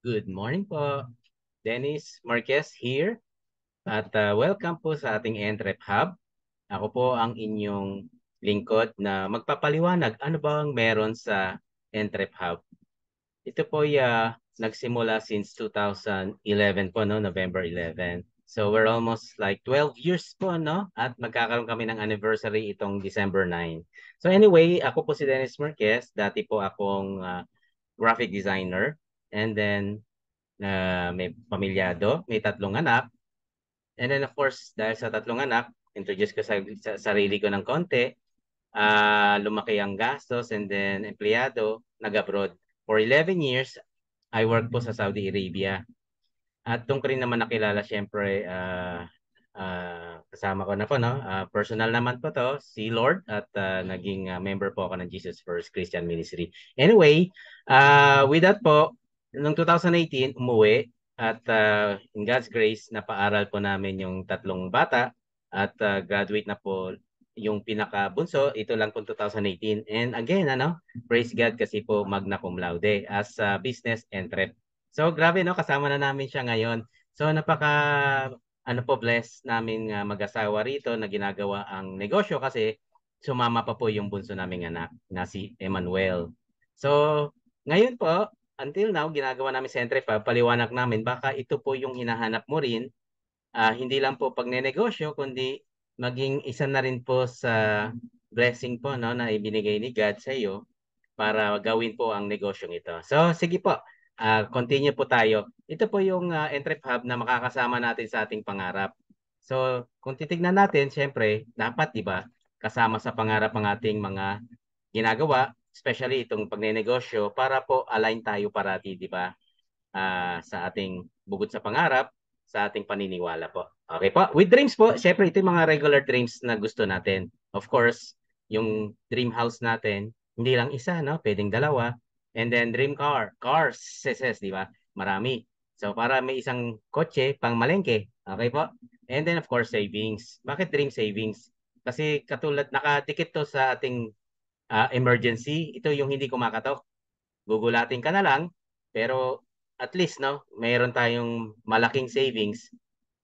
Good morning po. Dennis Marquez here at welcome po sa ating Entrep Hub. Ako po ang inyong lingkod na magpapaliwanag ano ba ang meron sa Entrep Hub. Ito po nagsimula since 2011 po, no? November 11. So we're almost like 12 years po, no? At magkakaroon kami ng anniversary itong December 9. So anyway, ako po si Dennis Marquez. Dati po akong graphic designer. And then may pamilyado, may tatlong anak. And then of course, dahil sa tatlong anak, introduce ko sa sarili ko ng konti, lumaki ang gastos and then empleyado, nag-abroad. For 11 years, I worked po sa Saudi Arabia. At doon ko rin naman nakilala, syempre, kasama ko na po, no? Personal naman po to, si Lord, at naging member po ako ng Jesus First Christian Ministry. Anyway, with that po, noong 2018, umuwi at in God's grace, napaaral po namin yung tatlong bata at graduate na po yung pinakabunso, ito lang po 2018. And again, praise God kasi po magna cum laude as business entrep. So grabe, no, kasama na namin siya ngayon. So blessed namin mag-asawa rito na ginagawa ang negosyo kasi sumama pa po yung bunso naming anak na si Emmanuel. So ngayon po, until now, ginagawa namin sa Entrep, paliwanag namin baka ito po yung hinahanap mo rin. Hindi lang po pagnenegosyo, kundi maging isa na rin po sa blessing po, no, na ibinigay ni God sa iyo para gawin po ang negosyong ito. So sige po, continue po tayo. Ito po yung Entrep Hub na makakasama natin sa ating pangarap. So kung titignan natin, syempre, dapat, di ba, kasama sa pangarap ang ating mga ginagawa, especially itong pagnenegosyo, para po align tayo parati, di ba, sa ating bukod sa pangarap, sa ating paniniwala po. Okay po. With dreams po, syempre ito yung mga regular dreams na gusto natin. Of course, yung dream house natin, hindi lang isa, no? Pwedeng dalawa. And then dream car, cars, di ba? Marami. So para may isang kotse pang malengke. Okay po? And then of course, savings. Bakit dream savings? Kasi katulad, nakadikit to sa ating emergency. Ito yung hindi kumakatok. Gugulatin ka na lang, pero at least, no, mayroon tayong malaking savings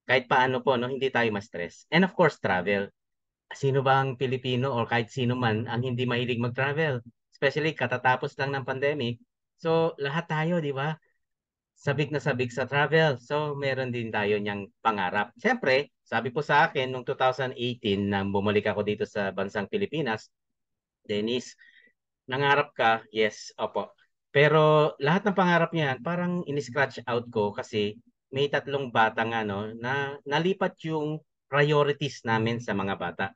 kahit paano po, no, hindi tayo ma-stress. And of course, travel. Sino ba ang Pilipino or kahit sino man ang hindi mahilig mag-travel? Especially katatapos lang ng pandemic. So, lahat tayo, di ba? Sabik na sabik sa travel. So, meron din tayo niyang pangarap. Siyempre, sabi po sa akin, noong 2018, nang bumalik ako dito sa bansang Pilipinas, Dennis, nangarap ka? Yes, opo. Pero lahat ng pangarap niyan, parang in-scratch out ko kasi may tatlong bata nga, no, na nalipat yung priorities namin sa mga bata.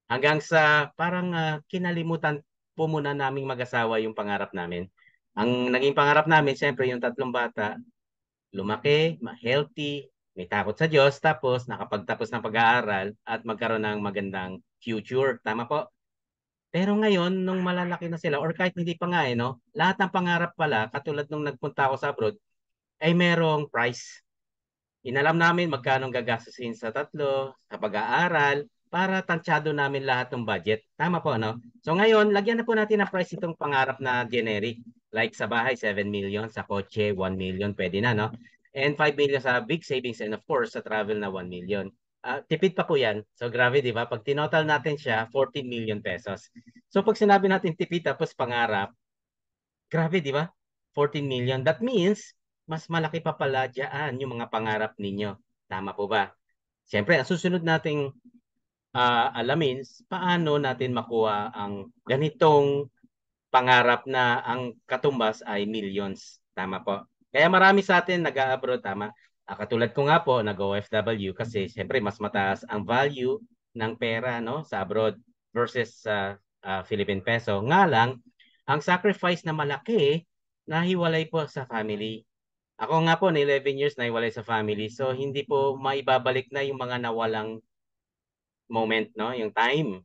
Hanggang sa parang kinalimutan po muna naming mag-asawa yung pangarap namin. Ang naging pangarap namin, siyempre yung tatlong bata, lumaki, healthy, may takot sa Diyos, tapos nakapagtapos ng pag-aaral at magkaroon ng magandang future. Tama po? Pero ngayon, nung malalaki na sila, or kahit hindi pa nga, no, lahat ng pangarap pala, katulad nung nagpunta ako sa abroad, ay merong price. Inalam namin magkano gagastusin sa tatlo, sa pag-aaral, para tansyado namin lahat ng budget. Tama po, no? So ngayon, lagyan na po natin ng price itong pangarap na generic. Like sa bahay, 7 million, sa kotse, 1 million, pwede na, no? And 5 million sa big savings, and of course, sa travel na 1 million. Tipid pa po yan. So grabe, di ba? Pag tinotal natin siya, 14 million pesos. So pag sinabi natin tipid tapos pangarap, grabe, di ba? 14 million. That means, mas malaki pa pala dyan yung mga pangarap ninyo. Tama po ba? Siyempre, ang susunod nating alamin, paano natin makuha ang ganitong pangarap na ang katumbas ay millions. Tama po. Kaya marami sa atin nag-abroad, tama. Katulad ko nga po, nag-OFW kasi siyempre mas mataas ang value ng pera, no, sa abroad versus sa Philippine peso. Nga lang, ang sacrifice na malaki, nahiwalay po sa family. Ako nga po, na 11 years nahiwalay sa family. So, hindi po maibabalik na yung mga nawalang moment, no, yung time.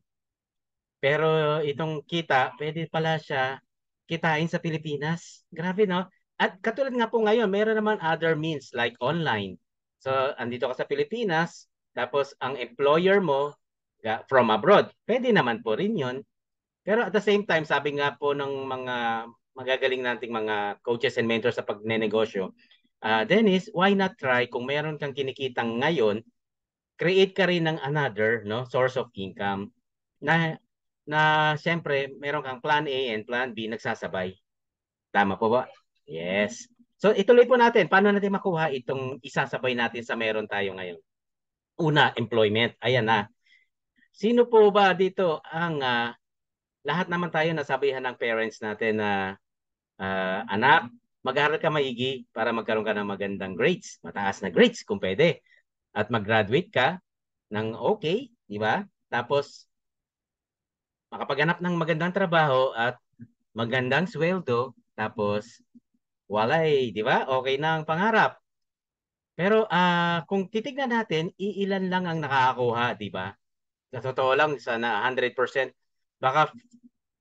Pero itong kita, pwede pala siya kitain sa Pilipinas. Grabe, no? At katulad nga po ngayon, mayroon naman other means like online. So, andito ka sa Pilipinas, tapos ang employer mo from abroad, pwede naman po rin yun. Pero at the same time, sabi nga po ng mga magagaling nating mga coaches and mentors sa pagnenegosyo, Dennis, why not try kung meron kang kinikitang ngayon, create ka rin ng another no source of income na siyempre meron kang plan A and plan B nagsasabay. Tama po ba? Yes. So ituloy po natin. Paano natin makuha itong isasabay natin sa meron tayo ngayon? Una, employment. Ayan na. Sino po ba dito ang lahat naman tayo nasabihan ng parents natin na anak, mag-aaral ka maigi para magkaroon ka ng magandang grades, mataas na grades kung pwede. At mag-graduate ka ng okay, di ba? Tapos makapaghanap ng magandang trabaho at magandang sweldo, tapos walay, di ba? Okay na ang pangarap. Pero kung titignan natin, iilan lang ang nakakakuha, di ba? Sa totoo lang, sana 100%, baka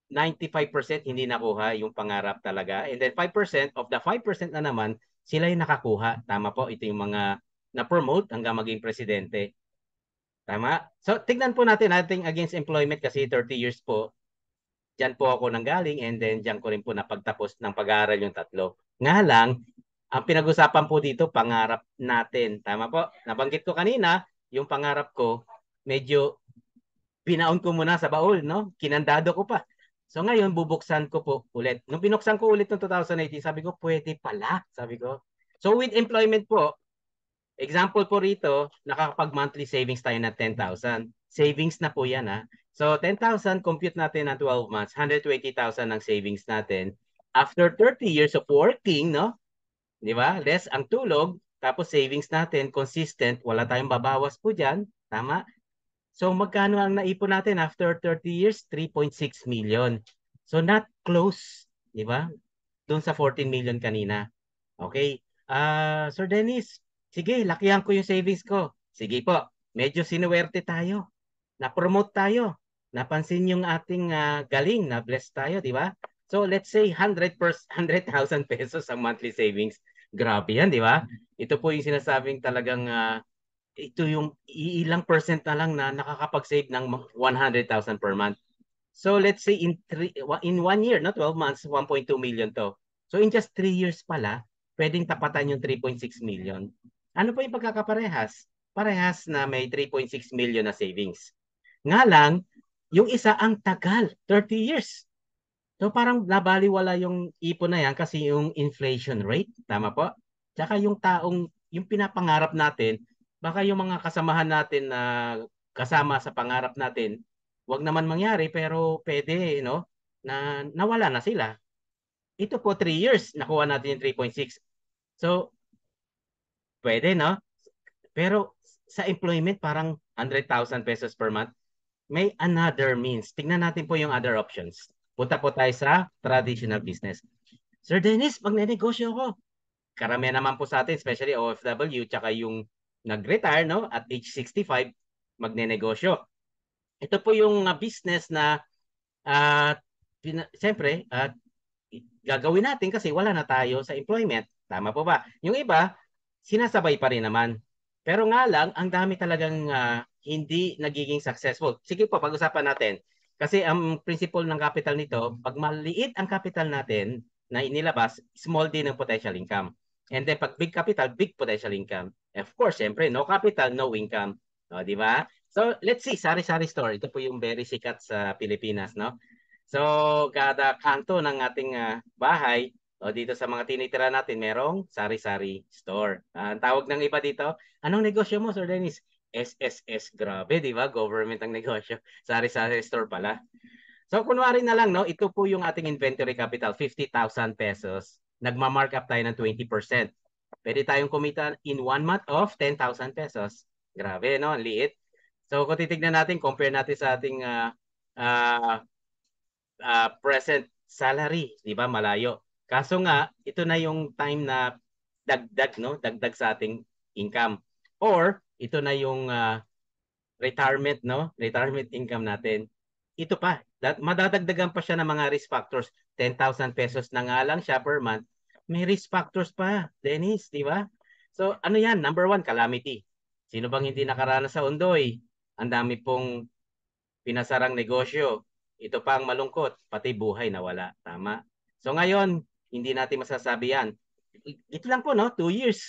95% hindi nakuha yung pangarap talaga. And then 5% of the 5% na naman, sila yung nakakuha. Tama po, ito yung mga na-promote hanggang maging presidente. Tama? So, tignan po natin ating against employment kasi 30 years po. Diyan po ako nanggaling and then diyan ko rin po napagtapos ng pag-aaral yung tatlo. Nga lang, ang pinag-usapan po dito, pangarap natin. Tama po? Nabanggit ko kanina, yung pangarap ko, medyo pinaon ko muna sa baul, no? Kinandado ko pa. So ngayon, bubuksan ko po ulit. Nung binuksan ko ulit noong 2018, sabi ko, pwede pala, sabi ko. So with employment po, example po rito, nakakapag-monthly savings tayo na 10,000. Savings na po yan, ha? So 10,000, compute natin na 12 months, 120,000 ang savings natin. After 30 years of working, no? Di ba? Less ang tulog, tapos savings natin, consistent, wala tayong babawas po dyan. Tama? So magkano ang naipon natin after 30 years? 3.6 million. So not close, di ba? Doon sa 14 million kanina. Okay. Sir Dennis, sige, lakihan ko yung savings ko. Sige po, medyo sinuwerte tayo. Na-promote tayo. Napansin yung ating galing, na-bless tayo, di ba? So let's say 100,000 pesos ang monthly savings. Grabe yan, di ba? Ito po yung sinasabing talagang ito yung ilang percent na lang na nakakapag-save ng 100,000 per month. So let's say in 1 year, no, 12 months, 1.2 million to. So in just 3 years pala, pwedeng tapatan yung 3.6 million. Ano po yung pagkakaparehas? Parehas na may 3.6 million na savings. Nga lang, yung isa ang tagal, 30 years. So parang nabaliwala yung ipon na yan kasi yung inflation rate, tama po? Tsaka yung taong, yung pinapangarap natin, baka yung mga kasamahan natin na kasama sa pangarap natin, wag naman mangyari pero pwede, no? Na nawala na sila. Ito po 3 years, nakuha natin yung 3.6. So, pwede, no? Pero sa employment, parang 100,000 pesos per month. May another means. Tingnan natin po yung other options. Punta po tayo sa traditional business. Sir Dennis, magne-negosyo ako. Karamihan naman po sa atin, especially OFW, tsaka yung nag-retire, no? At age 65, magne-negosyo. Ito po yung business na, uh, siyempre, gagawin natin kasi wala na tayo sa employment. Tama po ba? Yung iba, sinasabay pa rin naman. Pero nga lang, ang dami talagang hindi nagiging successful. Sige po, pag-usapan natin. Kasi ang principle ng capital nito, pag maliit ang capital natin na inilabas, small din ang potential income. And then pag big capital, big potential income. Of course, syempre, no capital, no income. O, di ba? So, let's see, sari-sari store. Ito po yung very sikat sa Pilipinas, no? So, kada kanto ng ating bahay, o dito sa mga tinitira natin, merong sari-sari store. Ang tawag ng iba dito, anong negosyo mo, Sir Dennis? SSS, grabe, di ba? Government ang negosyo. Sari-sari store pala. So, kunwari na lang, no, ito po yung ating inventory capital, 50,000 pesos. Nagma-markup tayo ng 20%. Pwede tayong kumita in 1 month of 10,000 pesos. Grabe, no? Ang liit. So, kung titignan natin, compare natin sa ating uh, present salary, 'di ba? Malayo. Kaso nga, ito na yung time na dagdag, no? Dagdag sa ating income. Or ito na yung retirement, no? Retirement income natin. Ito pa, madadagdagan pa siya ng mga risk factors. 10,000 pesos na nga lang siya per month. May risk factors pa, Dennis, 'di ba? So, ano 'yan? Number one, calamity. Sino bang hindi nakaranas sa Ondoy? Ang dami pong pinasarang negosyo. Ito pa ang malungkot, pati buhay nawala. Tama. So ngayon, hindi natin masasabi yan. ito lang po, no? 2 years.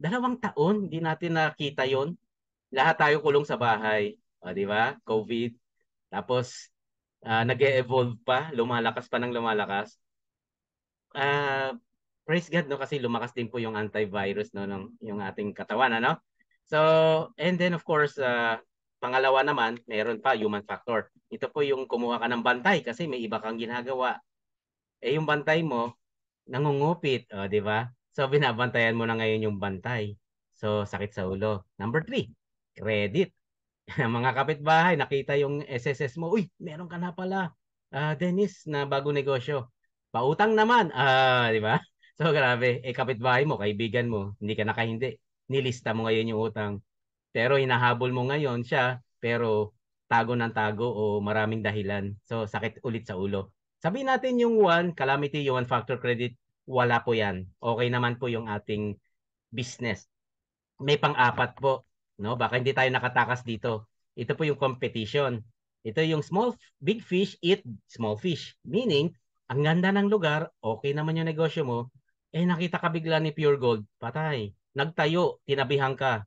2 taon, hindi natin nakita yon. Lahat tayo kulong sa bahay. O, di ba? COVID. Tapos, nag-e-evolve pa, lumalakas pa ng lumalakas. Ah, praise God, no? Kasi lumakas din po yung antivirus, no? Ng, yung ating katawan, ano? So, and then of course, pangalawa naman, meron pa human factor. Ito po yung kumuha ka ng bantay kasi may iba kang ginagawa. Eh, yung bantay mo, nangungupit, o, di ba? So, binabantayan mo na ngayon yung bantay. So, sakit sa ulo. Number 3, credit. Mga kapitbahay, nakita yung SSS mo, uy, meron ka na pala, Dennis, na bago negosyo. Pautang naman, di ba? So, grabe. Eh, kapitbahay mo, kaibigan mo, hindi ka nakahindi. Nilista mo ngayon yung utang. Pero hinahabol mo ngayon siya, pero tago ng tago o maraming dahilan. So, sakit ulit sa ulo. Sabihin natin yung one, calamity, yung one factor credit, wala po yan. Okay naman po yung ating business. May pang-apat po, no? Baka hindi tayo nakatakas dito. Ito po yung competition. Ito yung big fish eat small fish. Meaning, ang ganda ng lugar, okay naman yung negosyo mo, eh nakita ka bigla ni Pure Gold, patay. Nagtayo, tinabihan ka.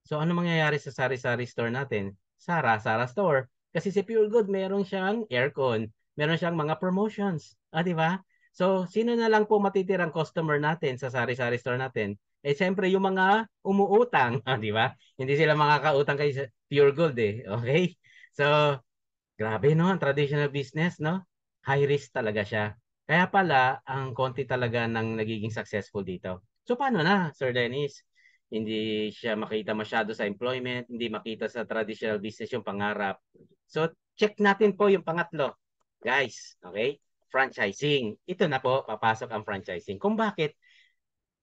So ano mangyayari sa sari-sari store natin? Sara Store. Kasi si Pure Gold, meron siyang aircon, meron siyang mga promotions. Di ba? So, sino na lang po matitirang customer natin sa sari-sari store natin? Eh, siyempre, yung mga umuutang. Di ba? Hindi sila makakautang kay Pure Gold eh. Okay? So, grabe no, ang traditional business, no? High risk talaga siya. Kaya pala, ang konti talaga ng nagiging successful dito. So, paano na, Sir Dennis? Hindi siya makita masyado sa employment, hindi makita sa traditional business yung pangarap. So, check natin po yung pangatlo. Guys, okay? Franchising. Ito na po, papasok ang franchising. Kung bakit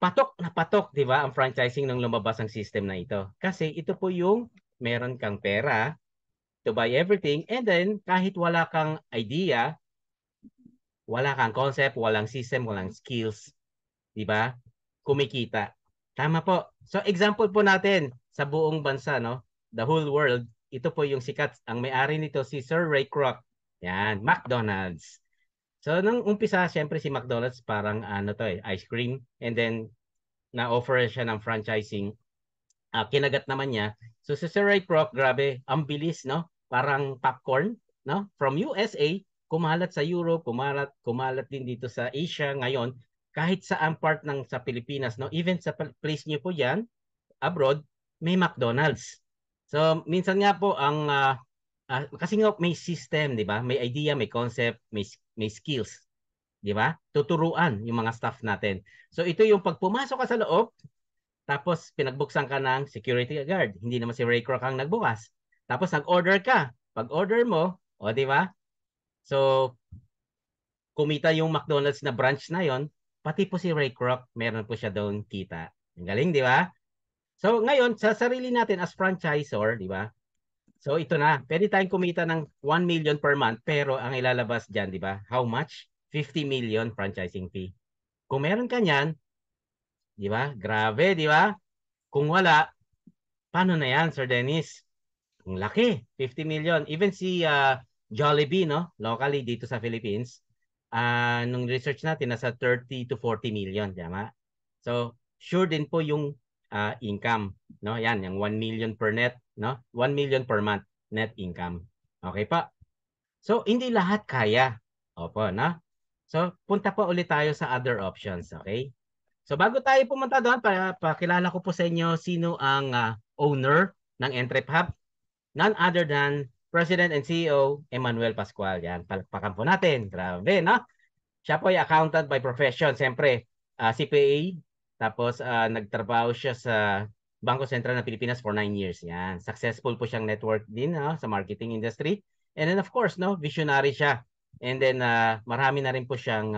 patok na patok, 'di ba, ang franchising nang lumabas ang system na ito. Kasi ito po yung meron kang pera to buy everything and then kahit wala kang idea, wala kang concept, walang system, walang skills, 'di ba? Kumikita. Tama po. So example po natin sa buong bansa, no? The whole world, ito po yung sikat. Ang may-ari nito si Sir Ray Kroc. Yan, McDonald's. So nung umpisa, syempre si McDonald's parang ano to ice cream and then na-offer siya ng franchising. Kinagat naman niya. So si Sir Ray Kroc, grabe, ang bilis, no? Parang popcorn, no? From USA, kumalat sa Europe, kumalat din dito sa Asia ngayon, kahit saan part ng sa Pilipinas, no? Even sa place niyo po diyan, abroad, may McDonald's. So minsan nga po ang kasi nga may system, 'di ba? May idea, may concept, may skills, 'di ba? Tuturuan yung mga staff natin. So ito yung pag pumasok ka sa loob, tapos pinagbuksan ka ng security guard. Hindi naman si Ray Kroc ang nagbukas. Tapos nag-order ka. Pag-order mo, o di ba? So, kumita yung McDonald's na branch na yon, pati po si Ray Kroc, meron po siya doon kita. Ang galing, di ba? So, ngayon, sa sarili natin as franchisor, di ba? So, ito na. Pwede tayong kumita ng 1 million per month, pero ang ilalabas dyan, di ba? How much? 50 million franchising fee. Kung meron ka niyan, di ba? Grabe, di ba? Kung wala, paano na yan, Sir Dennis? Ang laki, 50 million. Even si Jollibee, no? Locally dito sa Philippines, nung research natin, nasa 30 to 40 million. Tama? So, sure din po yung income. No? Yan, yung 1 million per net. No? 1 million per month net income. Okay pa? So, hindi lahat kaya. Opo, no? So, punta pa ulit tayo sa other options. Okay? So, bago tayo pumunta doon, pakilala ko po sa inyo sino ang owner ng Entrep Hub. None other than President and CEO Emmanuel Pascual. Yan, palakpakan po natin. Grabe, no? Siya po ay accountant by profession. Siyempre, CPA. Tapos, nagtrabaho siya sa Bangko Sentral ng Pilipinas for 9 years. Yan. Successful po siyang network din no, sa marketing industry. And then, of course, no, visionary siya. And then, marami na rin po siyang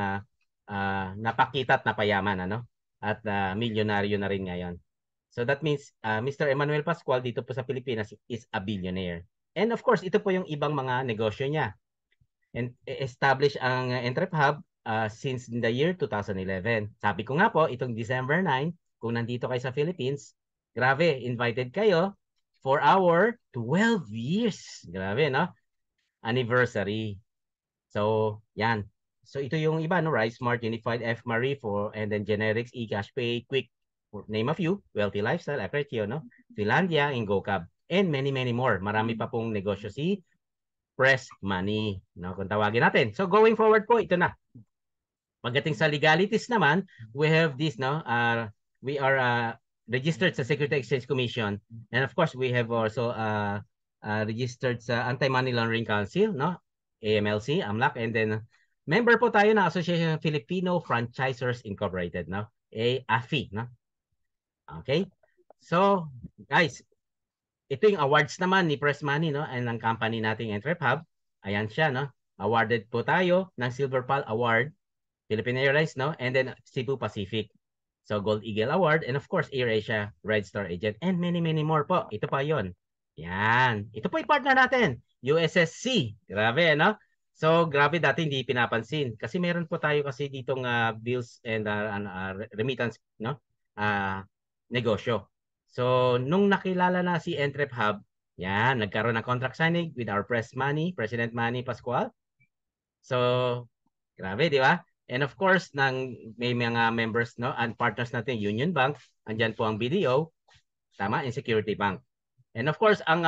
napakita at napayaman. Ano? At milyonaryo na rin ngayon. So that means Mr. Emmanuel Pascual dito po sa Pilipinas is a billionaire. And of course, ito po yung ibang mga negosyo niya. And establish ang Entrep Hub since the year 2011. Sabi ko nga po, itong December 9, kung nandito kayo sa Philippines, grabe, invited kayo for our 12 years. Grabe, no? Anniversary. So, yan. So ito yung iba, no? RiseSmart, Unified, F-Marie for, and then Generics, eCash Pay, Quick, name a few, Wealthy Lifestyle, Acretio, no? Finlandia, Ingocab, and many, many more. Marami pa pong negosyo si Press Money, no? Kung tawagin natin. So going forward po, ito na. Pagdating sa legalities naman, we have this, no? We are registered sa Security Exchange Commission. And of course, we have also registered sa Anti-Money Laundering Council, no? AMLC, AMLAC, and then member po tayo ng Association of Filipino Franchisers Incorporated, no? AFI, no? Okay? So, guys, ito yung awards naman ni Press Money, no? And ng company nating Entrep Hub. Ayan siya, no? Awarded po tayo ng Silver Pal Award, Philippine Airlines, no? And then Cebu Pacific. So, Gold Eagle Award, and of course, AirAsia, Red Star Agent, and many, many more po. Ito pa yon. Yan. Ito po yung partner natin, USSC. Grabe, no? So, grabe dati hindi pinapansin. Kasi meron po tayo kasi ditong bills and remittance, no? Negosyo. So, nung nakilala na si Entrep Hub, yan, nagkaroon ng contract signing with our Press Money, President Manny Pascual. So, grabe, di ba? And of course, may mga members, no, and partners natin, Union Bank, andyan po ang BDO, tama, and Security Bank. And of course, ang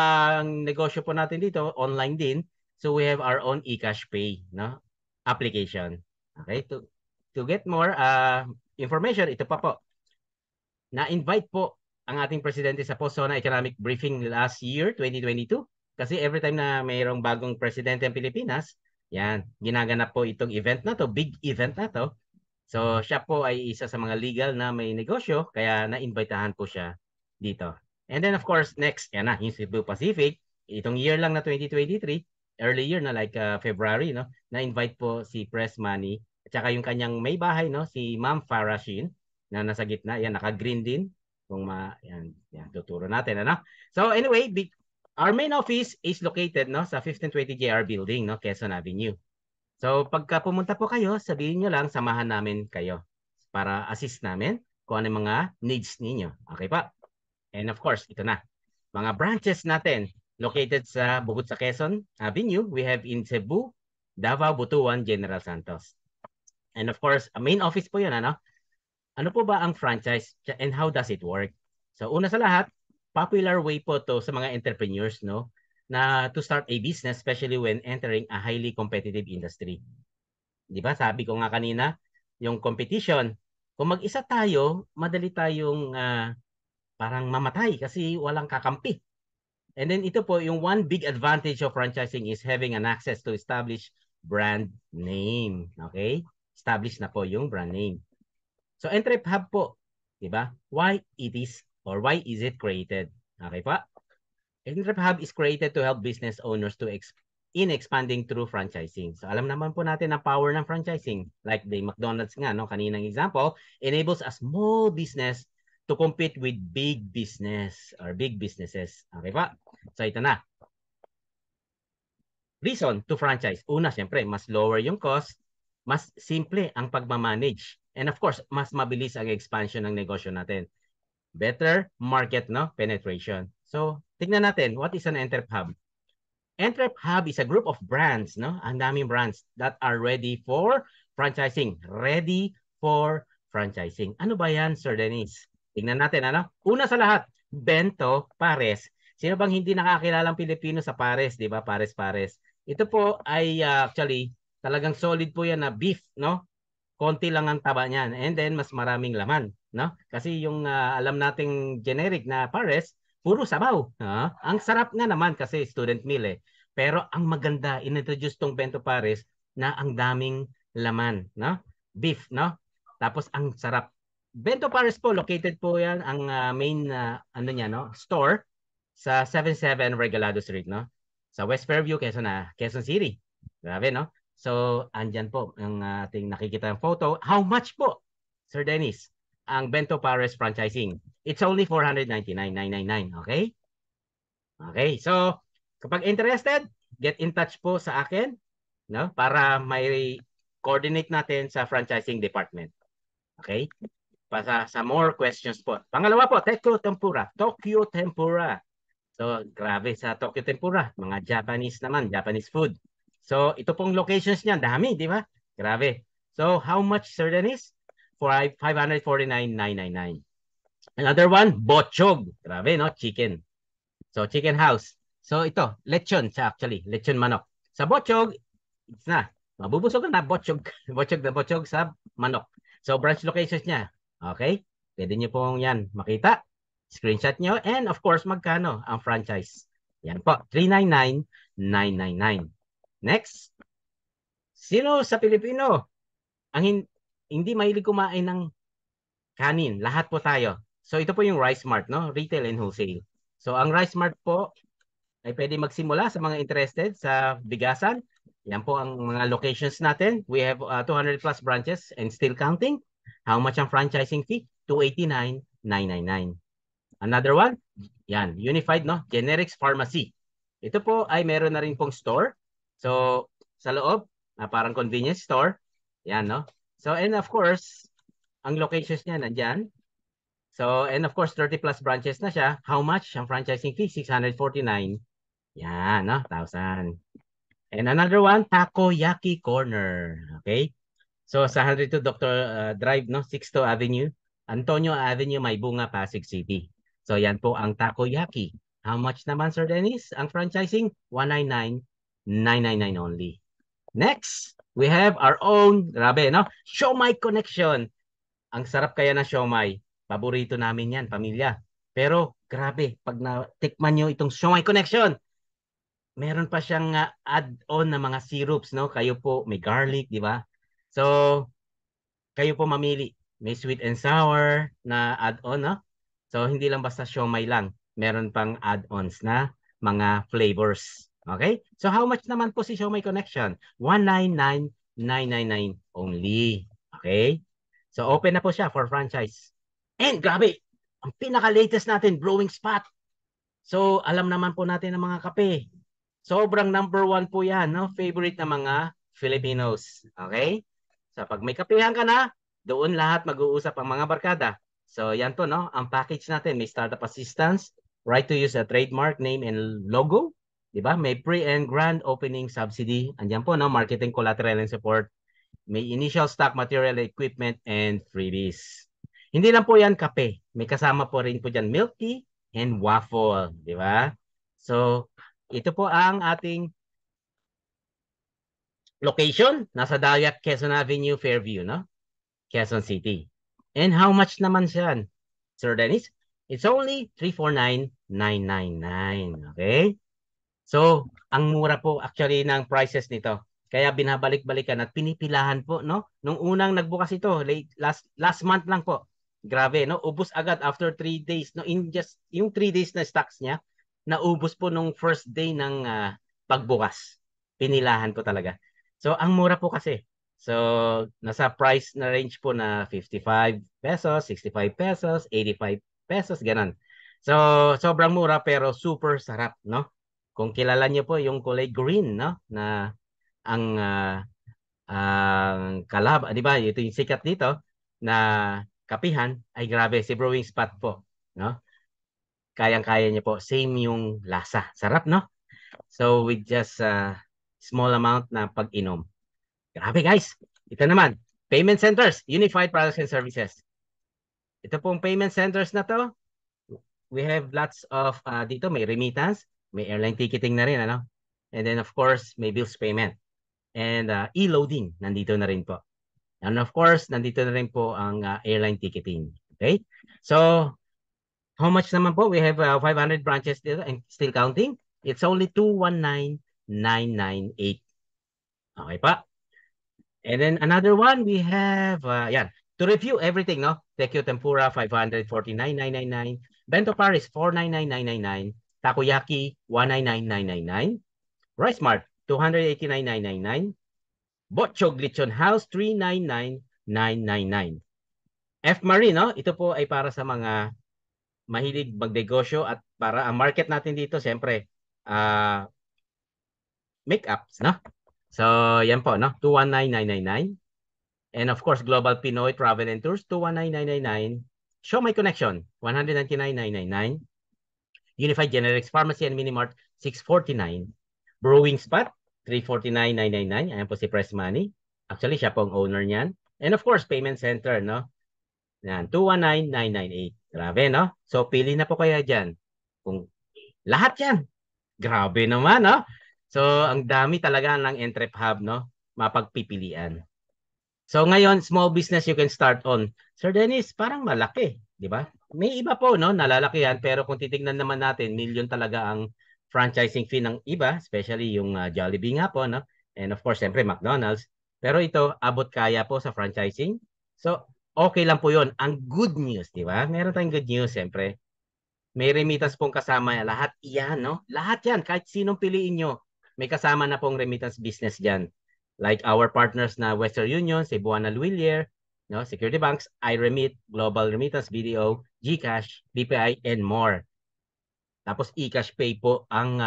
negosyo po natin dito, online din. So we have our own eCash Pay, no, application. Okay, to get more information, ito pa po. Na-invite po ang ating presidente sa POSONA Economic Briefing last year, 2022. Kasi every time na mayroong bagong presidente ng Pilipinas, yan, ginaganap po itong event na to, big event na to. So siya po ay isa sa mga legal na may negosyo, kaya na-invitahan po siya dito. And then of course, next, yan na, yung Cebu Pacific, itong year lang na 2023, early year na like February, no, na-invite po si Press Money, at saka yung kanyang may bahay, no, si Ma'am Farashin, na nasa gitna, yan, naka-green din, kung yan, tuturo natin, ano? So anyway, our main office is located, no, sa 1520 JR Building, no, Quezon Avenue. So pagka pumunta po kayo, sabihin nyo lang, samahan namin kayo para assist namin kung ano mga needs ninyo. Okay pa? And of course, ito na. Mga branches natin located sa bukod sa Quezon Avenue, we have in Cebu, Davao, Butuan, General Santos. And of course, a main office po yun, ano? Ano po ba ang franchise and how does it work? So una sa lahat, popular way po to sa mga entrepreneurs, no, na to start a business, especially when entering a highly competitive industry. Di ba? Sabi ko nga kanina, yung competition, kung mag-isa tayo, madali tayong parang mamatay kasi walang kakampi. And then ito po, yung one big advantage of franchising is having an access to establish brand name. Okay? Establish na po yung brand name. So, Entrep Hub po, di ba? Why it is or why is it created? Okay pa? Entrep Hub is created to help business owners in expanding through franchising. So, alam naman po natin ang power ng franchising. Like the McDonald's nga, no? Kaninang example, enables a small business to compete with big business or big businesses. Okay pa? So, ito na. Reason to franchise. Una, siyempre, mas lower yung cost, mas simple ang pagmamanage. And of course, mas mabilis ang expansion ng negosyo natin. Better market, no, penetration. So, tingnan natin, what is an Entrep Hub? Entrep Hub is a group of brands, no? Ang daming brands that are ready for franchising. Ready for franchising. Ano ba yan, Sir Dennis? Tingnan natin, ano? Una sa lahat, Bento Pares. Sino bang hindi nakakilalang Pilipino sa Pares, di ba? Pares-Pares. Ito po ay actually talagang solid po yan na beef, no? Konti lang ang taba niyan. And then, mas maraming laman, no? Kasi yung alam nating generic na Pares, puro sabaw. Ang sarap nga naman kasi student meal eh. Pero ang maganda, inintroduce tong Bento Pares na ang daming laman, no? Beef, no? Tapos ang sarap. Bento Pares po, located po yan, ang main ano niya, no? Store sa 77 Regalado Street, no? Sa West Fairview, Quezon City. Grabe, no? So, andyan po ang ating nakikita ng photo. How much po, Sir Dennis, ang Bento Pares franchising? It's only 499,999, okay? Okay, so kapag interested, get in touch po sa akin, no? Para may coordinate natin sa franchising department. Okay? Para sa more questions po. Pangalawa po, Tokyo Tempura. Tokyo Tempura. So, grabe sa Tokyo Tempura. Mga Japanese naman, Japanese food. So, ito pong locations niyan, dami, di ba? Grabe. So, how much, Sir Dennis? For 549,999. Another one, Bochog. Grabe, no? Chicken. So, chicken house. So, ito, lechon siya actually. Lechon manok. Sa Bochog, it's na. Mabubusog ka na, Bochog. Bochog na Bochog sa manok. So, branch locations niya. Okay? Pwede niyo pong yan makita. Screenshot niyo. And of course, magkano ang franchise? Yan po, 399,999. Next. Sino sa Pilipino ang hindi mahilig kumain ng kanin? Lahat po tayo. So ito po yung Rice Mart, no? Retail and wholesale. So ang Rice Mart po ay pwede magsimula sa mga interested sa bigasan. Yan po ang mga locations natin. We have 200 plus branches and still counting. How much ang franchising fee? 289,999. Another one, yan, Unified, no? Generics Pharmacy. Ito po ay meron na rin pong store. So, sa loob, parang convenience store. Yan, no? So, and of course, ang locations niya nandyan. So, and of course, 30 plus branches na siya. How much ang franchising fee? 649. Yan, no? 1,000. And another one, Takoyaki Corner. Okay? So, sa 102 Dr. Drive, no? 6th Avenue, Antonio Avenue, May Bunga, Pasig City. So, yan po ang Takoyaki. How much naman, Sir Dennis? Ang franchising, 199,999 only. Next, we have our own, grabe, no? Siomai Connection. Ang sarap kaya ng siomai. Paborito namin yan, pamilya. Pero, grabe, pag natikman nyo itong Siomai Connection, meron pa siyang add-on na mga syrups, no? Kayo po, may garlic, di ba? So, kayo po mamili. May sweet and sour na add-on, no? So, hindi lang basta siomai lang. Meron pang add-ons na mga flavors. Okay? So, how much naman po si Siomai Connection? 199,999 only. Okay? So, open na po siya for franchise. And grabe, ang pinaka-latest natin, brewing spot. So, alam naman po natin ang mga kape. Sobrang number one po yan, no? Favorite ng mga Filipinos. Okay? So, pag may kapehan ka na, doon lahat mag-uusap ang mga barkada. So, yan po, no? Ang package natin, may startup assistance, right to use a trademark, name, and logo. Diba? May pre and grand opening subsidy. Andiyan po, no? Marketing collateral and support. May initial stock material equipment and freebies. Hindi lang po yan kape. May kasama po rin po dyan milk tea and waffle. Diba? So, ito po ang ating location. Nasa Dayak, Quezon Avenue, Fairview, no? Quezon City. And how much naman siya, Sir Dennis? It's only 349,999. Okay? So, ang mura po actually ng prices nito. Kaya binabalik-balikan at pinipilahan po, no? Nung unang nagbukas ito, last month lang po. Grabe, no? Ubus agad after 3 days. No? In just, yung 3 days na stocks niya, naubos po nung first day ng pagbukas. Pinilahan po talaga. So, ang mura po kasi. So, nasa price na range po na 55 pesos, 65 pesos, 85 pesos, ganun. So, sobrang mura pero super sarap, no? Kung kilala niyo po yung kulay green, no? Na ang kalab, di ba? Ito yung sikat dito na kapihan ay grabe si Brewing Spot po, no? Kayang-kaya niya po. Same yung lasa. Sarap, no? So with just small amount na pag-inom. Grabe guys. Ito naman. Payment centers, Unified Products and Services. Ito pong payment centers na to. We have lots of dito may remittance, may airline ticketing na rin, ano? And then of course, may bills payment. And e-loading, nandito na rin po. And of course, nandito na rin po ang airline ticketing. Okay? So, how much naman po? We have 500 branches dito and still counting. It's only 219,998. Okay pa. And then another one, we have, yan. To review everything, no? Tekyo Tempura, 549,999. Bento Paris, 499,999. Takoyaki, 199,999. Rice Mart, 289,999. Botchog Lechon House, 399,999. F. Marie, no? Ito po ay para sa mga mahilig magnegosyo at para ang market natin dito, siyempre, make-ups, no? So, yan po, no? 219,999. And of course, Global Pinoy Travel and Tours, 219,999. Show My Connection, 199,999. Unified Generics Pharmacy and Minimart, 649. Brewing Spot, 349,999. Ayan po si Press Money. Actually, siya po ang owner niyan. And of course, payment center, no? Yan, 219-998. Grabe, no? So, pili na po kaya dyan. Kung lahat yan. Grabe naman, no? So, ang dami talaga ng Entrep Hub, no? Mapagpipilian. So, ngayon, small business you can start on. Sir Dennis, parang malaki, di ba? May iba po, no? Nalalakihan, pero kung titignan naman natin, million talaga ang franchising fee ng iba, especially yung Jollibee nga po, no? And of course, siyempre, McDonald's. Pero ito, abot kaya po sa franchising. So, okay lang po yun. Ang good news, di ba? Meron tayong good news, siyempre. May remittance pong kasama lahat iyan, no? Lahat yan, kahit sinong piliin nyo, may kasama na pong remittance business dyan. Like our partners na Western Union, Cebuana Luwilier, no? Security Banks, iRemit, Global Remittance, BDO, GCash, BPI, and more. Tapos eCash Pay po ang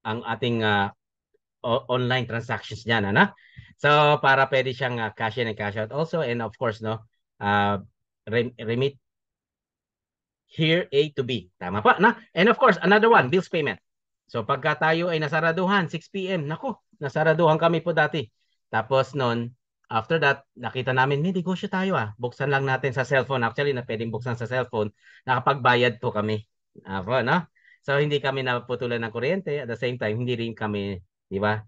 ating online transactions niyan, ano? So para pwede siyang cash in and cash out also, and of course no, uh, remit here A to B. Tama pa, na? And of course, another one, bills payment. So pagka tayo ay nasaraduhan, 6 p.m., nako, nasaraduhan kami po dati. Tapos noon, after that, nakita namin, may negosyo tayo Buksan lang natin sa cellphone. Actually, na pwedeng buksan sa cellphone. Nakapagbayad po kami. Ako, no? So hindi kami naputulan ng kuryente. At the same time, hindi rin kami, di ba?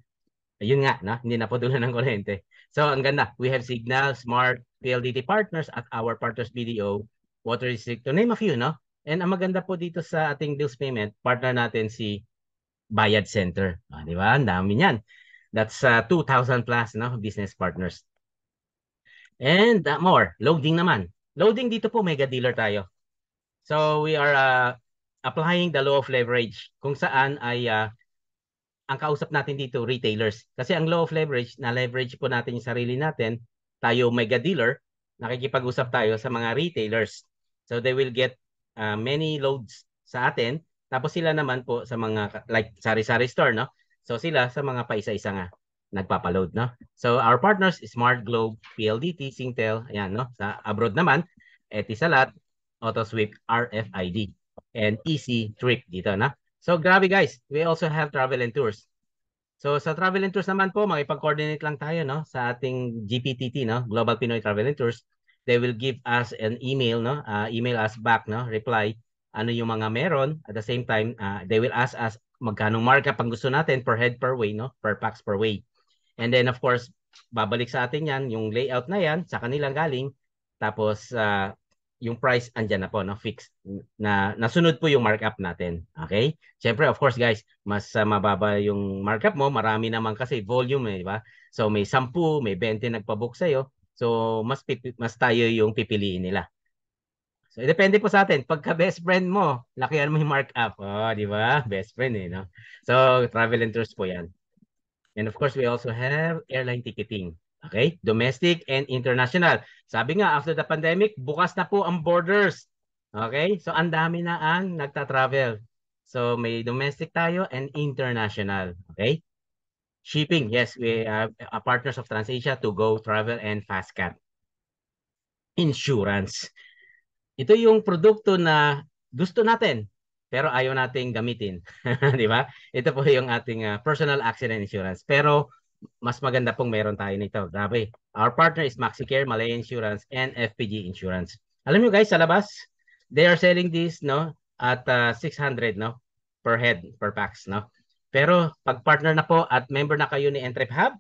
Ayun nga, no? Hindi naputulan ng kuryente. So ang ganda, we have Signal, Smart, PLDT partners at our partners BDO, Water District, to name a few, no? And ang maganda po dito sa ating bills payment, partner natin si Bayad Center. Di ba? Ang dami niyan. That's 2,000 plus, no? Business partners. And more, loading naman. Loading dito po, mega dealer tayo. So we are applying the law of leverage kung saan ay ang kausap natin dito, retailers. Kasi ang law of leverage, na-leverage po natin yung sarili natin, tayo mega dealer, nakikipag-usap tayo sa mga retailers. So they will get many loads sa atin. Tapos sila naman po sa mga, like sari-sari store, no? So sila sa mga paisa-isa nga nagpapaload, no? So our partners, Smart Globe, PLDT, Singtel, ayan, no? Sa abroad naman, Etisalat, AutoSweep, RFID, and Easy Trip dito, no? So grabe guys, we also have travel and tours. So sa travel and tours naman po, makipag-coordinate lang tayo no sa ating GPTT no, Global Pinoy Travel and Tours. They will give us an email no, email us back no, reply ano yung mga meron. At the same time, they will ask us magkano markup ang gusto natin per head per way no, per pax per way. And then of course, babalik sa atin yan, yung layout na yan, sa kanilang galing. Tapos yung price andyan na po, no? Fixed. Nasunod po yung markup natin. Okay? Siyempre, of course guys, mas mababa yung markup mo. Marami naman kasi volume, di ba? So may 10, may 20 nagpabook sa'yo. So mas tayo yung pipiliin nila. So depende po sa atin. Pagka best friend mo, lakihan mo yung markup. Oh, di ba? Best friend no? So travel and tours po yan. And of course, we also have airline ticketing. Okay? Domestic and international. Sabi nga, after the pandemic, bukas na po ang borders. Okay? So, ang dami na ang nagta-travel. So, may domestic tayo and international. Okay? Shipping. Yes, we are partners of TransAsia to go travel and FastCat. Insurance. Ito yung produkto na gusto natin pero ayaw nating gamitin. Di ba? Ito po yung ating personal accident insurance. Pero mas maganda pong meron tayo nito. Grabe. Our partner is MaxiCare, Malay Insurance, and FPG Insurance. Alam nyo guys, sa labas, they are selling this no at 600 no per head, per pax. No? Pero pag partner na po at member na kayo ni Entrep Hub,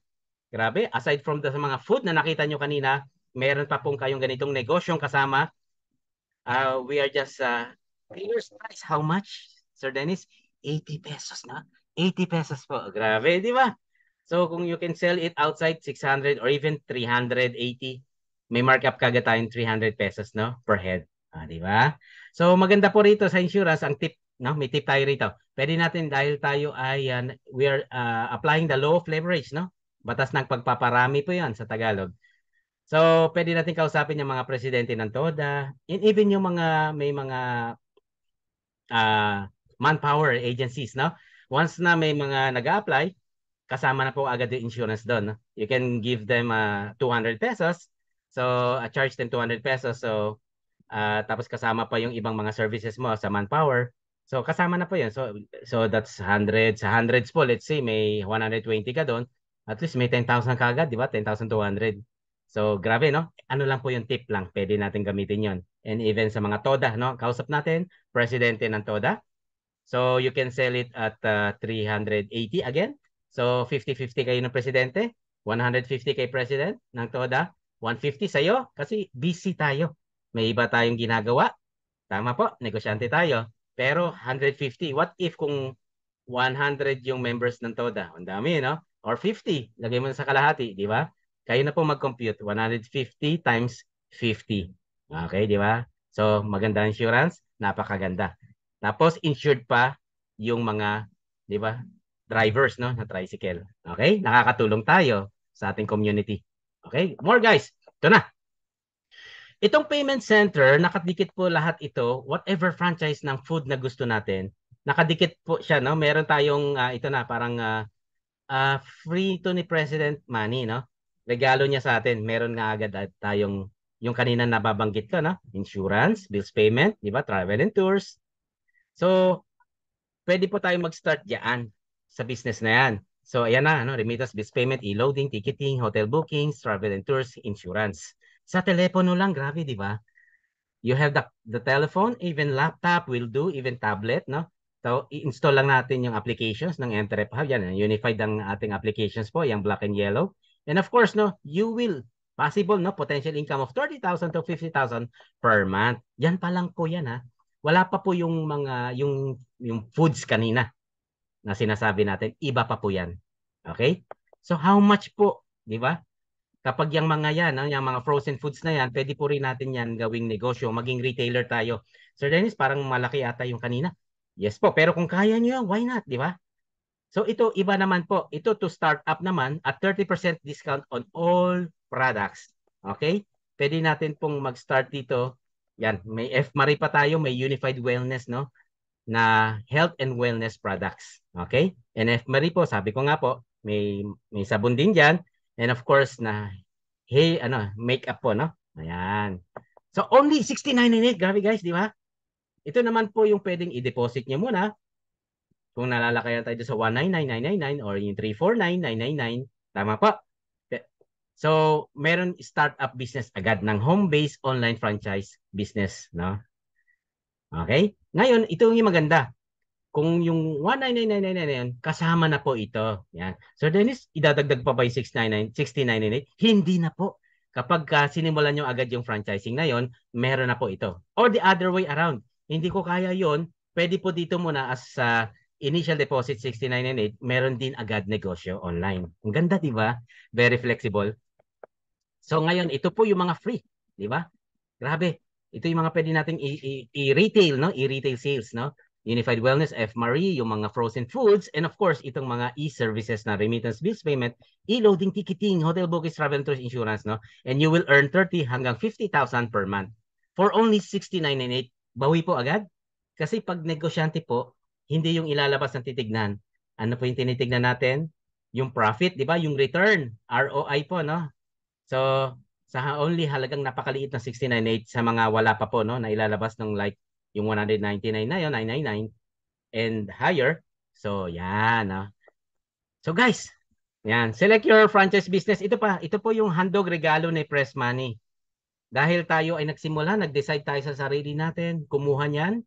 grabe, aside from the mga food na nakita nyo kanina, meron pa pong kayong ganitong negosyong kasama. We are just dealer's price. How much, Sir Dennis? 80 pesos na. 80 pesos po. Grabe, di ba? So kung you can sell it outside 600 or even 380, may markup kagad tayong 300 pesos no per head. Di ba? So maganda po rito sa insurance ang tip, no? May tip tayo rito. Pwede natin dahil tayo ay we are applying the law of leverage, no? Batas ng pagpaparami po 'yan sa Tagalog. So, pwede natin kausapin yung mga presidente ng TODA, and even yung mga may mga manpower agencies, no? Once na may mga nag-a-apply, kasama na po agad yung insurance doon. No? You can give them 200 pesos. So, charge them 200 pesos. So, tapos kasama pa yung ibang mga services mo sa manpower. So, kasama na po yun. So that's 100. Sa hundreds po, let's say may 120 ka doon. At least may 10,000 kagad, di ba? 10,200. So, grabe, no? Ano lang po yung tip lang. Pwede natin gamitin yon. And even sa mga TODA, no? Kausap natin, presidente ng TODA. So, you can sell it at 380 again. So, 50-50 kayo ng presidente. 150 kay president ng TODA. 150 sa'yo kasi busy tayo. May iba tayong ginagawa. Tama po, negosyante tayo. Pero 150, what if kung 100 yung members ng TODA? Ang dami, no? Or 50, lagay mo na sa kalahati, di ba? Kayo na po mag-compute. 150 times 50. Okay, di ba? So, maganda insurance, napakaganda. Tapos, insured pa yung mga, di ba, drivers, no, na tricycle. Okay? Nakakatulong tayo sa ating community. Okay? More guys. Ito na. Itong payment center, nakadikit po lahat ito, whatever franchise ng food na gusto natin, nakadikit po siya, no? Meron tayong, ito na, parang free to ni President money, no? Regalo niya sa atin. Meron nga agad tayong, yung kanina nababanggit ko, no? Insurance, bills payment, di ba? Travel and tours. So, pwede po tayo mag-start diyan sa business na yan. So, ayan na, no? Remittance, bills payment, e-loading, ticketing, hotel bookings, travel and tours, insurance. Sa telepono lang, grabe, di ba? You have the telephone, even laptop will do, even tablet, no? So, i-install lang natin yung applications ng Entrep Hub. Yan, unified ang ating applications po, yung black and yellow. And of course, no, you will, possible, no, potential income of 30,000 to 50,000 per month. Yan pa lang po yan, ha? Wala pa po yung mga, yung foods kanina na sinasabi natin. Iba pa po yan. Okay? So, how much po, di ba? Kapag yung mga yan, yung mga frozen foods na yan, pwede po rin natin yan gawing negosyo, maging retailer tayo. Sir Dennis, parang malaki ata yung kanina. Yes po, pero kung kaya nyo yan, why not, di ba? So ito, iba naman po. Ito to start up naman at 30% discount on all products. Okay? Pwede natin pong mag-start dito. Yan, may F-Marie pa tayo, may Unified Wellness, no? Na health and wellness products. Okay? And F-Marie po, sabi ko nga po, may sabon din dyan. And of course, na hey, makeup po, no? Ayan. So, only 69.98. Grabe guys, di ba? Ito naman po yung pwedeng i-deposit nyo muna. Kung nalalakayan tayo sa 199,999 or yung 349,999. Tama po. So, meron startup business agad ng home-based online franchise business, no? Okay? Ngayon, ito yung maganda. Kung yung 199,999 kasama na po ito. Yan. So Dennis, idadagdag pa ba yung 699, 6998? Hindi na po. Kapag sinimulan nyo agad yung franchising na yon, meron na po ito. Or the other way around. Hindi ko kaya yon, pwede po dito muna as initial deposit 6998, meron din agad negosyo online. Ang ganda, di ba? Very flexible. So ngayon, ito po yung mga free, di ba? Grabe. Ito yung mga pwede nating i-retail, no? I-retail sales, no? Unified Wellness, F-Marie, yung mga frozen foods, and of course, itong mga e-services na remittance, bills payment, e-loading, ticketing, hotel bookings, travel tours, insurance, no? And you will earn 30 hanggang 50,000 per month for only 69.98. Bawi po agad. Kasi pag negosyante po, hindi yung ilalabas ng titignan. Ano po yung tinitignan natin? Yung profit, di ba? Yung return, ROI po, no? So, sa only halagang napakaliit na 69.8 sa mga wala pa po, no, na ilalabas ng like yung 199 na yun, 999 and higher. So, yan. No? So, guys, yan. Select your franchise business. Ito po yung handog regalo ni Press Money. Dahil tayo ay nagsimula, nag-decide tayo sa sarili natin, kumuha niyan.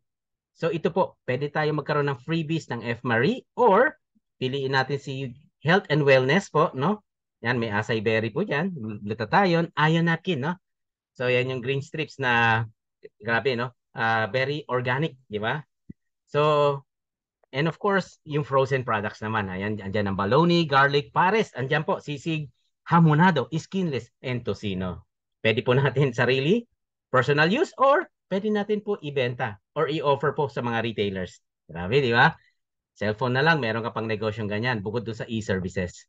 So, ito po, pwede tayo magkaroon ng freebies ng F-Marie or piliin natin si Health and Wellness po, no? Yan, may acai berry po dyan. Glutathione, ionakin, no? So, yan yung green strips na, grabe, no? Very organic, di ba? So, and of course, yung frozen products naman. Ayan, andyan ang bologna, garlic, pares. Andyan po, sisig, hamonado, skinless, and tocino. Pwede po natin sarili, personal use, or pwede natin po ibenta or i-offer po sa mga retailers. Grabe, di ba? Cellphone na lang, meron ka pang negosyong ganyan, bukod doon sa e-services.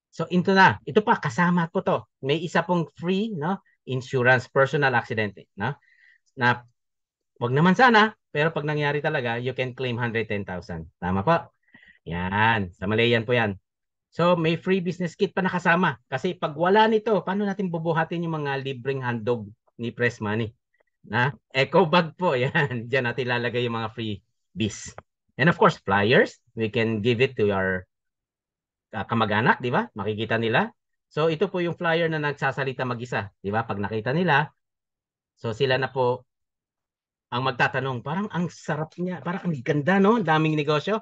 So, ito na. Ito pa, kasama po to. May isa pong free, no? Insurance, personal accident, no? Na, wag naman sana, pero pag nangyari talaga, you can claim 110,000. Tama po? Yan. Sa Malayan po yan. So, may free business kit pa nakasama. Kasi pag wala nito, paano natin bubuhatin yung mga libreng handog ni Press Money? Na? Eco bag po. Yan. Diyan natin lalagay yung mga free bis. And of course, flyers. We can give it to our kamag-anak, di ba? Makikita nila. So ito po yung flyer na nagsasalita mag-isa, di ba? Pag nakita nila, so sila na po ang magtatanong, parang ang sarap niya, parang ang ganda, no? Daming negosyo.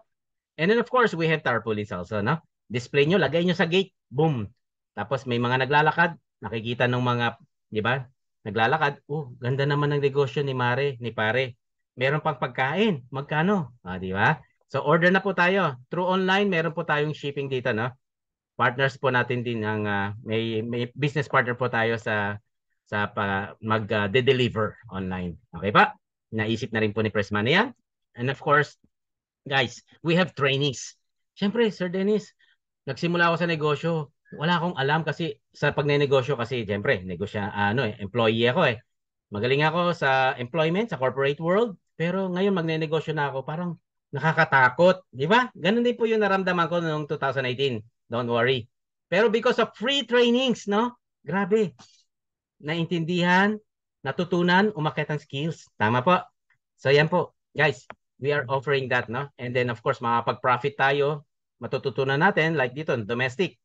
And then of course, we have tarpaulins also, no? Display nyo, lagay nyo sa gate, boom. Tapos may mga naglalakad, nakikita ng mga, di ba? Naglalakad, ganda naman ng negosyo ni Mare, ni Pare. Meron pang pagkain, magkano? Di ba? So order na po tayo. Through online, meron po tayong shipping dito, no? Partners po natin din ang may business partner po tayo sa mag de-deliver online. Okay pa? Naisip na rin po ni Pressman yan. And of course, guys, we have trainings. Siyempre, Sir Dennis, nagsimula ako sa negosyo. Wala akong alam kasi sa pagnenegosyo kasi, siyempre, employee ako eh. Magaling ako sa employment, sa corporate world, pero ngayon magnenegosyo na ako, parang nakakatakot. Di ba? Ganun din po yung naramdaman ko noong 2018. Don't worry. Pero because of free trainings, no? Grabe. Naintindihan, natutunan, umakyat ang skills. Tama po. So yan po. Guys, we are offering that, no? And then of course, makapag-profit tayo, matututunan natin, like dito, domestic.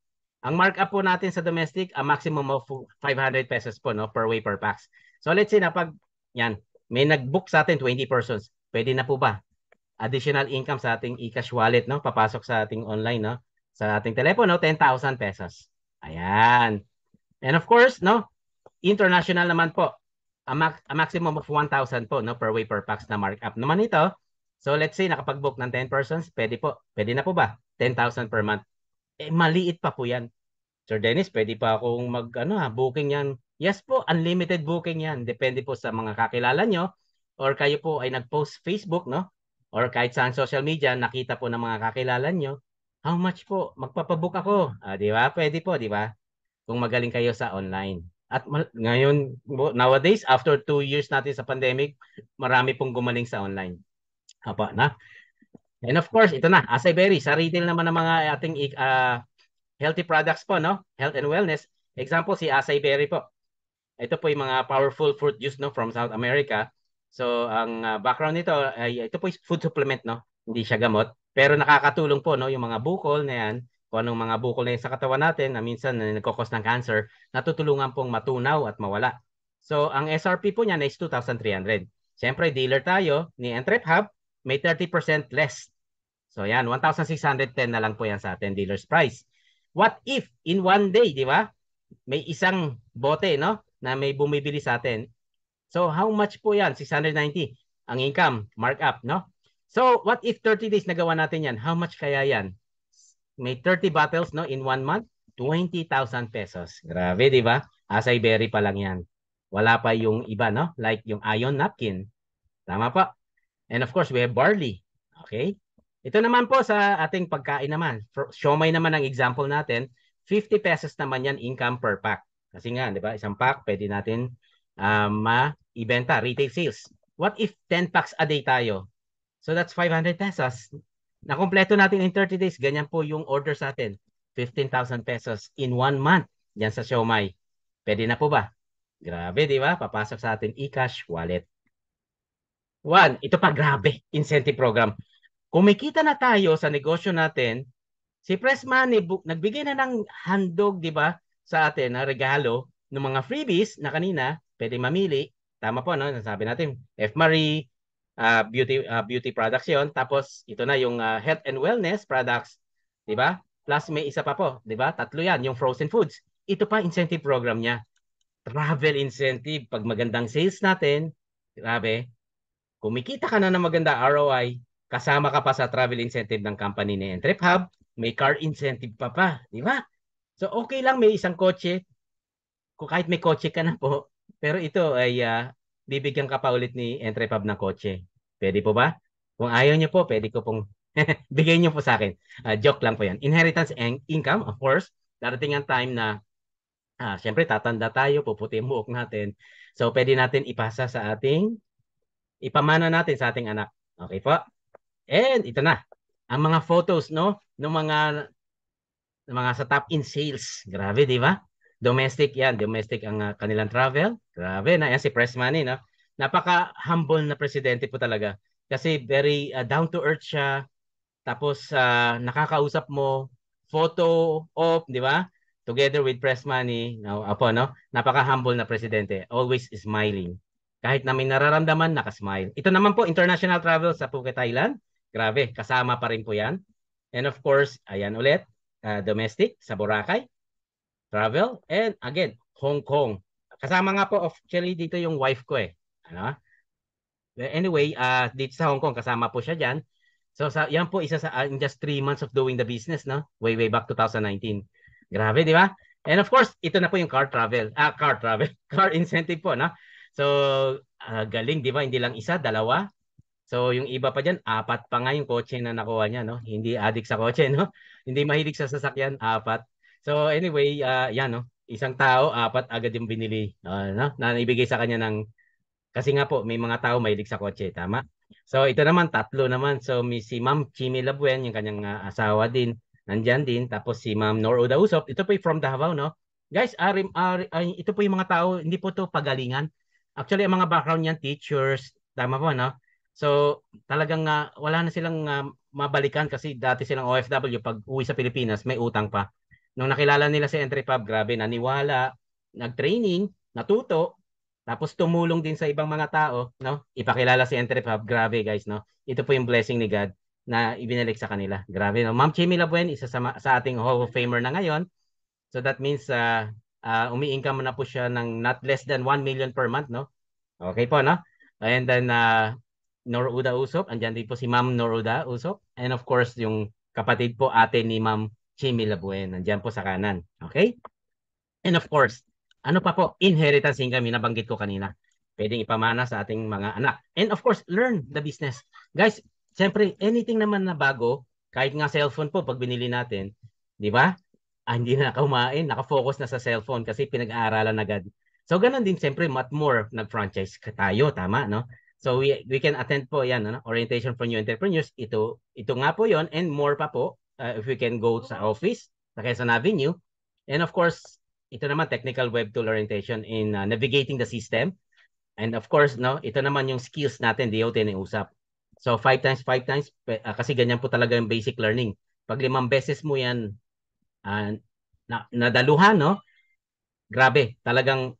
Ang markup po natin sa domestic, a maximum of 500 pesos po, no? Per way, per packs. So let's say na pag, yan, may nag-book sa atin 20 persons, pwede na po ba? Additional income sa ating e-cash wallet, no? Papasok sa ating online, no? Sa ating telepono, 10,000 pesos. Ayan. And of course, no? International naman po. A maximum of 1,000 po, no? Per way, per packs na markup naman ito. So let's say nakapag-book ng 10 persons, pwede po. Pwede na po ba? 10,000 per month. Maliit pa po yan. Sir Dennis, pwede pa akong booking yan. Yes po, unlimited booking yan. Depende po sa mga kakilala nyo or kayo po ay nag-post Facebook, no? Or kahit saan social media, nakita po ng mga kakilala nyo. How much po? Magpapabook ako. Di ba? Pwede po, di ba? Kung magaling kayo sa online. At ngayon, nowadays, after 2 years natin sa pandemic, marami pong gumaling sa online. Apa, na? And of course, ito na, Acai Berry, sa retail naman ng mga ating healthy products po, no? Health and wellness. Example, si Acai Berry po. Ito po yung mga powerful fruit juice, no, from South America. So, ang background nito ay ito po yung food supplement, no? Hindi siya gamot, pero nakakatulong po, no, yung mga bukol na yan, kung anong mga bukol na yan sa katawan natin na minsan nagkakos ng cancer, natutulungan pong matunaw at mawala. So, ang SRP po niyan is 2,300. Siyempre, dealer tayo ni Entrep Hub, may 30% less. So, yan, 1,610 na lang po yan sa atin, dealer's price. What if in one day, di ba? May isang bote, no, na may bumibili sa atin. So, how much po yan? 690 ang income, markup, no? So, what if 30 days nagawa natin yan? How much kaya yan? May 30 bottles, no, in 1 month, 20,000 pesos. Grabe, di ba? Acai Berry pa lang yan. Wala pa yung iba, no? Like yung iron napkin. Tama pa. And of course, we have barley. Okay? Ito naman po sa ating pagkain naman. Siomai naman ang example natin. 50 pesos naman yan income per pack. Kasi nga, di ba? Isang pack, pwede natin ma-ibenta, retail sales. What if 10 packs a day tayo? So that's 500 pesos. Nakompleto natin in 30 days. Ganyan po yung order sa atin. 15,000 pesos in 1 month. Yan sa siomai. Pwede na po ba? Grabe, di ba? Papasok sa ating e-cash wallet. One, ito pa grabe, incentive program. Kumikita na tayo sa negosyo natin, si Press Money nagbigay na ng handog, di ba, sa atin na regalo ng mga freebies na kanina, pwede mamili. Tama po, no? Nasabi natin, F. Marie, beauty products yun. Tapos, ito na yung health and wellness products, di ba? Plus, may isa pa po, di ba? Tatlo yan, yung frozen foods. Ito pa, incentive program niya. Travel incentive. Pag magandang sales natin, grabe, kumikita ka na ng maganda ROI, kasama ka pa sa travel incentive ng company ni Entrep Hub, may car incentive pa, di ba? So okay lang may isang kotse, kung kahit may kotse ka na po, pero ito ay bibigyan ka pa ulit ni Entrep Hub ng kotse. Pwede po ba? Kung ayaw niyo po, pwede ko pong bigay niyo po sa akin. Joke lang po yan. Inheritance and income, of course. Darating ang time na syempre tatanda tayo, puputi ang buhok natin. So pwede natin ipasa sa ipamana natin sa ating anak. Okay po? And ito na. Ang mga photos, no? Ng mga sa top in sales. Grabe, di ba? Domestic yan. Domestic ang kanilang travel. Grabe na. Yan si Press Money, no? Napaka-humble na presidente po talaga. Kasi very down to earth siya. Tapos nakakausap mo. photo op, di ba? Together with press money, no, apo, no? Napaka-humble na presidente. Always smiling. Kahit na may nararamdaman, nakasmile. Ito naman po, international travel sa Phuket Island. Grabe, kasama pa rin po yan. And of course, ayan ulit, domestic sa Boracay, travel. And again, Hong Kong. Kasama nga po, actually, dito yung wife ko eh. Ano? Anyway, dito sa Hong Kong, kasama po siya dyan. So, yan po, isa sa, in just 3 months of doing the business, no? Way back 2019. Grabe, di ba? And of course, ito na po yung car travel. Car travel. Car incentive po, no? So, galing, di ba? Hindi lang isa, dalawa. So, yung iba pa dyan, apat pa nga yung kotse na nakuha niya, no? Hindi addict sa kotse, no? Hindi mahilig sa sasakyan, apat. So, anyway, yan, no? Isang tao, apat agad yung binili, no? Na ibigay sa kanya ng kasi nga po, may mga tao mahilig sa kotse, tama? So ito naman, tatlo naman. So si Ma'am Chimi Labuen, yung kanyang asawa din, nandyan din. Tapos si Ma'am Nor Uda Usop, ito po yung from Davao, no? Guys, ito po yung mga tao, hindi po to pagalingan. Actually, ang mga background niyan, teachers, tama po, no? So talagang wala na silang mabalikan kasi dati silang OFW, pag uwi sa Pilipinas, may utang pa. Nung nakilala nila si Entrepub, grabe, naniwala, nag-training, natuto, tapos tumulong din sa ibang mga tao, no? Ipakilala si Entrepub. Grabe, guys, no? Ito po yung blessing ni God na ibinalik sa kanila. Grabe, no? Ma'am Chimi Labuen, isa sa ating Hall of Famer na ngayon. So that means umi-income na po siya ng not less than 1 million per month, no? Okay po, no? And then Nor Uda Usop, andyan din po si Ma'am Nor Uda Usop. And of course, yung kapatid po ate ni Ma'am Chimi Labuen, andyan po sa kanan. Okay? And of course, ano pa po, inheritance income, nabanggit ko kanina. Pwedeng ipamana sa ating mga anak. And of course, learn the business. Guys, siyempre, anything naman na bago, kahit nga cellphone po, pag binili natin, di ba? Hindi na nakaumain, nakafocus na sa cellphone kasi pinag-aaralan agad. So, ganun din, siyempre, much more, nag-franchise tayo, tama, no? So, we can attend po yan, no? Orientation for new entrepreneurs. Ito nga po yon and more pa po if we can go sa office, sa Quezon Avenue. And of course, ito naman technical web tool orientation in navigating the system. And of course, no, ito naman yung skills natin, DOT na usap. So 5 times, kasi ganyan po talaga yung basic learning. Pag 5 beses mo yan nadaluhan, no, grabe, talagang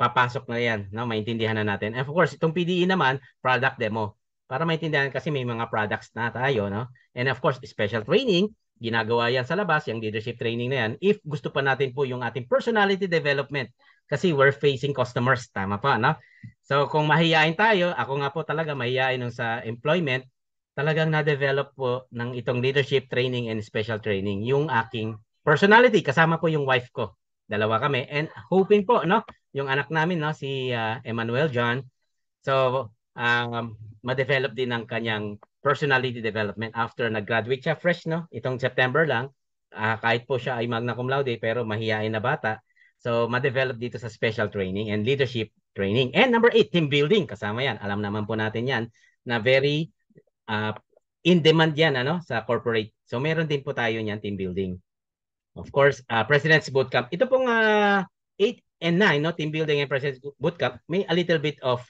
papasok na yan, no? Maintindihan na natin. And of course, itong PDE naman, product demo. Para maintindihan kasi may mga products na tayo, no? And of course, special training, ginagawa yan sa labas, yung leadership training na yan. If gusto pa natin po yung ating personality development, kasi we're facing customers, tama pa, no? So kung mahihain tayo, ako nga po talaga mahihain nung sa employment, talagang na-develop po ng itong leadership training and special training, yung aking personality, kasama po yung wife ko. Dalawa kami. And hoping po, no, yung anak namin, no, si Emmanuel John. So, ma-develop din ng kanyang personality development after nag-graduate siya fresh, no, itong September lang. Kahit po siya ay magna cum laude, pero mahihain na bata. So, ma-develop dito sa special training and leadership training. And number 8, team building. Kasama yan. Alam naman po natin yan na very in demand yan, ano, sa corporate. So, meron din po tayo niyan, team building. Of course, President's Bootcamp. Ito pong 8 and 9, no, team building and President's Bootcamp, may a little bit of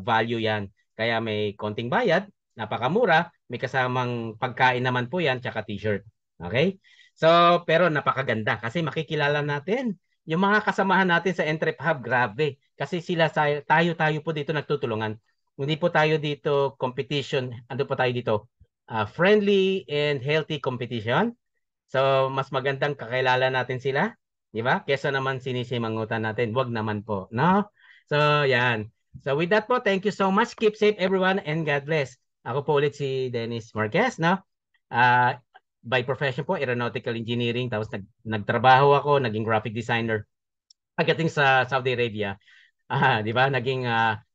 value yan. Kaya may konting bayad, napakamura, may kasamang pagkain naman po yan, tsaka t-shirt. Okay? So, pero napakaganda kasi makikilala natin yung mga kasamahan natin sa Entrep Hub, grabe. Kasi sila, tayo po dito nagtutulungan. Hindi po tayo dito competition, ano po tayo dito? Friendly and healthy competition. So, mas magandang kakilala natin sila, di ba? Kesa naman sinisimangutan natin. Wag naman po, no? So, yan. So, with that po, thank you so much. Keep safe everyone and God bless. Ako po ulit si Dennis Marquez, no? By profession po, aeronautical engineering. Tapos nagtrabaho ako, naging graphic designer. Pagdating sa Saudi Arabia, di ba? Naging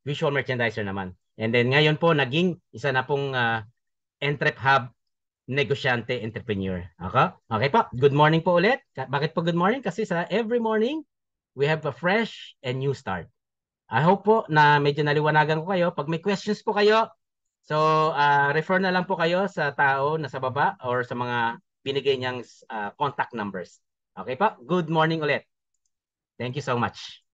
visual merchandiser naman. And then ngayon po, naging isa na pong Entrep Hub negosyante entrepreneur. Okay? Okay po. Good morning po ulit. Bakit po good morning? Kasi sa every morning, we have a fresh and new start. I hope po na medyo naliwanagan ko kayo. Pag may questions po kayo, so refer na lang po kayo sa tao na sa baba or sa mga binigay niyang contact numbers. Okay po? Good morning ulit. Thank you so much.